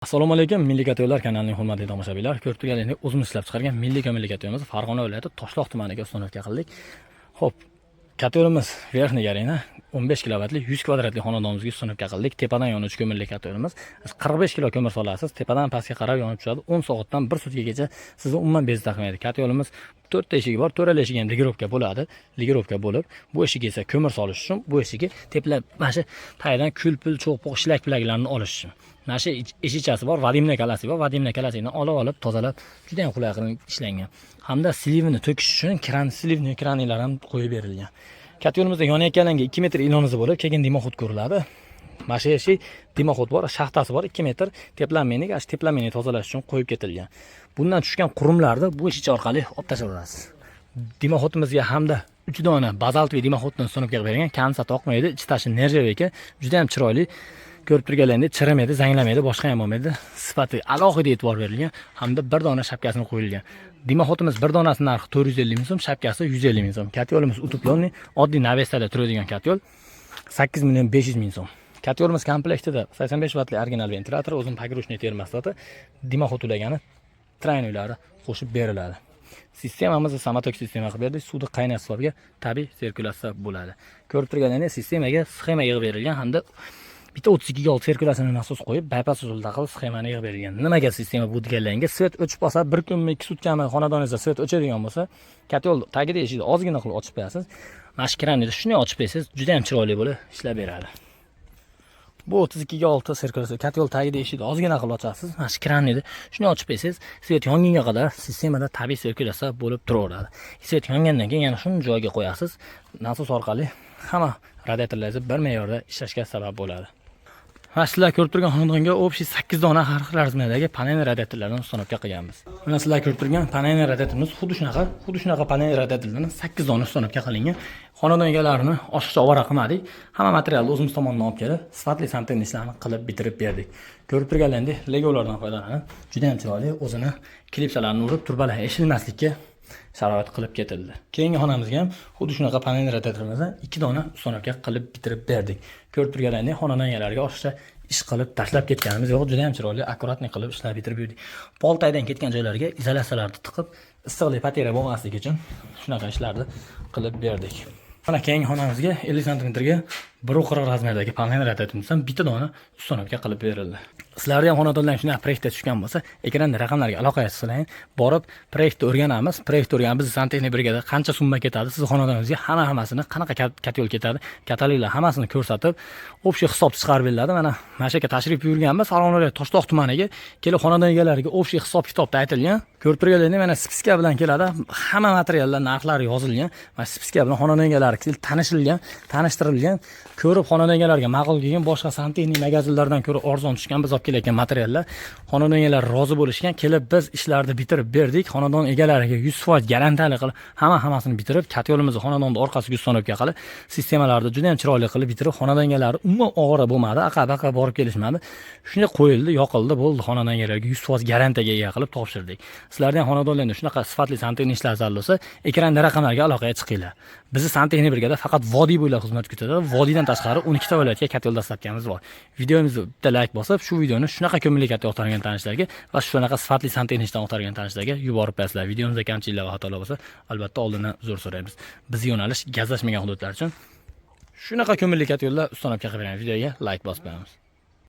Assalomu alaykum, Milliy Kato'ylar kanalining hurmatli tomoshabinlar. Ko'rib turganingizdek, o'zimiz ishlab chiqargan milliy kato'yimiz Farg'ona viloyati Toshloq tumaniga ustunovka qildik. Xo'p, kato'yimiz verxniy garena 15 kilovatli 100 kvadratli xonadonimizga ustunovka qildik. Tepadan yonuvchi ko'mirli kato'yimiz. 45 kilo ko'mir solasiz, tepadan pastga qarab yonib tushadi. 10 soatdan 1 sutkagacha sizni umuman bezovta qilmaydi. Kato'yimiz 4 ta eshigi bor, 4 eshigi ham ligirovka bo'ladi. Ligirovka bo'lib, bu eshigi esa ko'mir solish uchun, bu eshigi teplab mana shu tagidan kulpul, cho'qpoq, shlak bilaklarni olish uchun. Mana shu eshichasi bor, vadimna kalasi bor. Vadimna kalasini olib, tozalab, juda ham qulay qilib ishlangan. Hamda slivini to'kish uchun slivni kranilar ham qo'yib berilgan. Kato'yimizda yonayotganlarga 2 metr ilonizi bo'lib, keyin dimoxod ko'riladi. Mana shu yerga dimoxod bor, shaxtasi bor, 2 metr teplanmayniga, shu teplanmayni tozalash uchun qo'yib ketilgan. Bundan tushgan qurumlarni bu eshicha orqali olib tashlaverasiz. Dimoxodimizga hamda 3 dona bazaltviy dimoxoddan ustunovka berilgan, kamsa toqmaydi, ichi tashi nerjaveka, juda ham chiroyli. Ko'rib turganlaringdek chirimaydi, zanglamaydi, boshqa ham bo'lmaydi. Sifati alohida e'tibor berilgan hamda bir dona shapkasini qo'yilgan. Dimoxodimiz bir donasi narxi 450 ming so'm, shapkasi 150 ming so'm. Kato'yimiz utuplonniy, oddiy navestada turadigan kato'l 8 million 500 ming so'm. Kato'yimiz komplektida 85 vatli original ventilyator, o'zim pogrushniy termostati, dimoxod ulagani, traynoylari qo'shib beriladi. Sistemamizni samotok sistema qilib berdik. Suvni qaynash hisobiga tabiiy sirkulyatsiya bo'ladi. Ko'rib turganlaringiz sistemaga sxema yig'ib berilgan hamda bitta 32 ga 6 sirkulyatsiyani nasos qo'yib, bypass usulida qilib sxemani yig'ib berilgan. Nimaga sistema bu deganlarga, svet o'chib qolsa, bir kunmi, 2 sutkami xonadoningizda svet o'chadigan bo'lsa, kato'l tagida eshikni ozgina qilib ochib qo'yasiz. Mashkiranni shunday ochib qo'ysangiz, juda ham chiroyli bo'lib ishlab beradi. Bu 32 ga 6 sirkulyatsiya kato'l tagida eshikni ozgina qilib ochasiz. Mashkiranni shunday ochib qo'ysangiz, svet yongunga qadar sistemada tabiiy sirkulyatsiya bo'lib turaveradi. Svet yongandan keyin yana shuni joyiga qo'yasiz. Nasos orqali hamma radiatorlaringiz bir me'yorda ishlashga sabab bo'ladi. Mana sizlar ko'rib turgan xonadonga общий 8 dona har xil razmerdagi panel radiatorlardan ustunovka qilganmiz. Mana sizlar ko'rib turgan panel radiatorimiz xuddi shunaqa panel radiatorlardan 8 dona ustunovka qilingan. Xonadon egalarini oshiqcha ovora qilmadik. Hamma materialni o'zimiz tomonidan olib kelib, sifatli santexnik ishlarni qilib bitirib berdik. Ko'rib turganlaringdek, legolardan foydalanib, juda ham chiroyli o'zini klipsalarni urib, turbalar eshilmaslikka sharoit qilib ketildi. Keyingi xonamizga ham xuddi shunaqa panel radiatorimizdan 2 dona ustunovka qilib bitirib berdik. Ko'rib turganlaringdek, xonadon egalariga oshiqcha ish qilib tashlab ketganimiz yo'q, juda ham chiroyli, akkuratniy qilib ishlab bitirib berdik. Poltaydan ketgan joylarga izolyatsiyalarni tiqib, issiqlik patera bo'lmasligi uchun shunaqa ishlarni qilib berdik. Mana keyingi xonamizga 50 sm ga 1.40 razmerdagi panel radiatorimizdan bitta dona ustunovka qilib berildi. Sizlarga ham xonadonlar shunday proyektga tushgan bo'lsa, ekranda raqamlarga aloqa qiling, borib proyektni o'rganamiz. Proyektni o'rganib, biz santexnik brigada qancha summa ketadi, siz xonadoningizga hammasini, qanaqa kato'l ketadi, kataloglar hammasini ko'rsatib, общий hisob chiqarib beriladi. Mana shu yerga tashrif buyurganmiz, Farg'ona viloyati Toshloq tumaniga kelib xonadon egalariga общий hisob kitobda aytilgan. Ko'rib turganlaringizda mana spiska bilan keladi. Hamma materiallar narxlari yozilgan. Mana spiska bilan xonadon egalari tanishtirilgan. Ko'rib xonadon egalariga ma'qul kelgan, boshqa santexnik magazinlardan ko'ra arzon tushgan biz olib kelayotgan materiallar. Xonadon egalari rozi bo'lishgan, kelib biz ishlarni bitirib berdik. Xonadon egalariga 100% garantiyali qilib, hammasini bitirib, kato'limizni xonadonning orqasiga ustunovka qilib, sistemalarni juda ham chiroyli qilib bitirib, xonadon egalari umuman og'ira bo'lmadi, aqa-baqa borib kelishmadi. Shunday qo'yildi, yoqildi, bo'ldi. Xonadon egalariga 100% garantiyaga ega qilib topshirdik. Sizlarning ham xonadonlarda shunaqa sifatli santexnik ishlar zarur bo'lsa, ekranda raqamlarga aloqaga chiqinglar. Bizni santexnik brigada faqat vodiy bo'ylab xizmat ko'rsatadi. Vodiydan tashqari 12 ta viloyatga kato'l dastlabkamiz bor. Videomizni bitta like bosib, shu videoni shunaqa ko'mirli kato'l yoqtirgan tanishlarga va shunaqa sifatli santexnik ishdan yoqtirgan tanishlarga yuborib qo'yasizlar. Videomizda kamchiliklar va xatolar bo'lsa, albatta oldindan uzr so'raymiz. Biz yo'nalish gazlashmagan hududlar uchun shunaqa ko'mirli kato'llar ustunovka qilgan videoga like bosib qo'yamiz.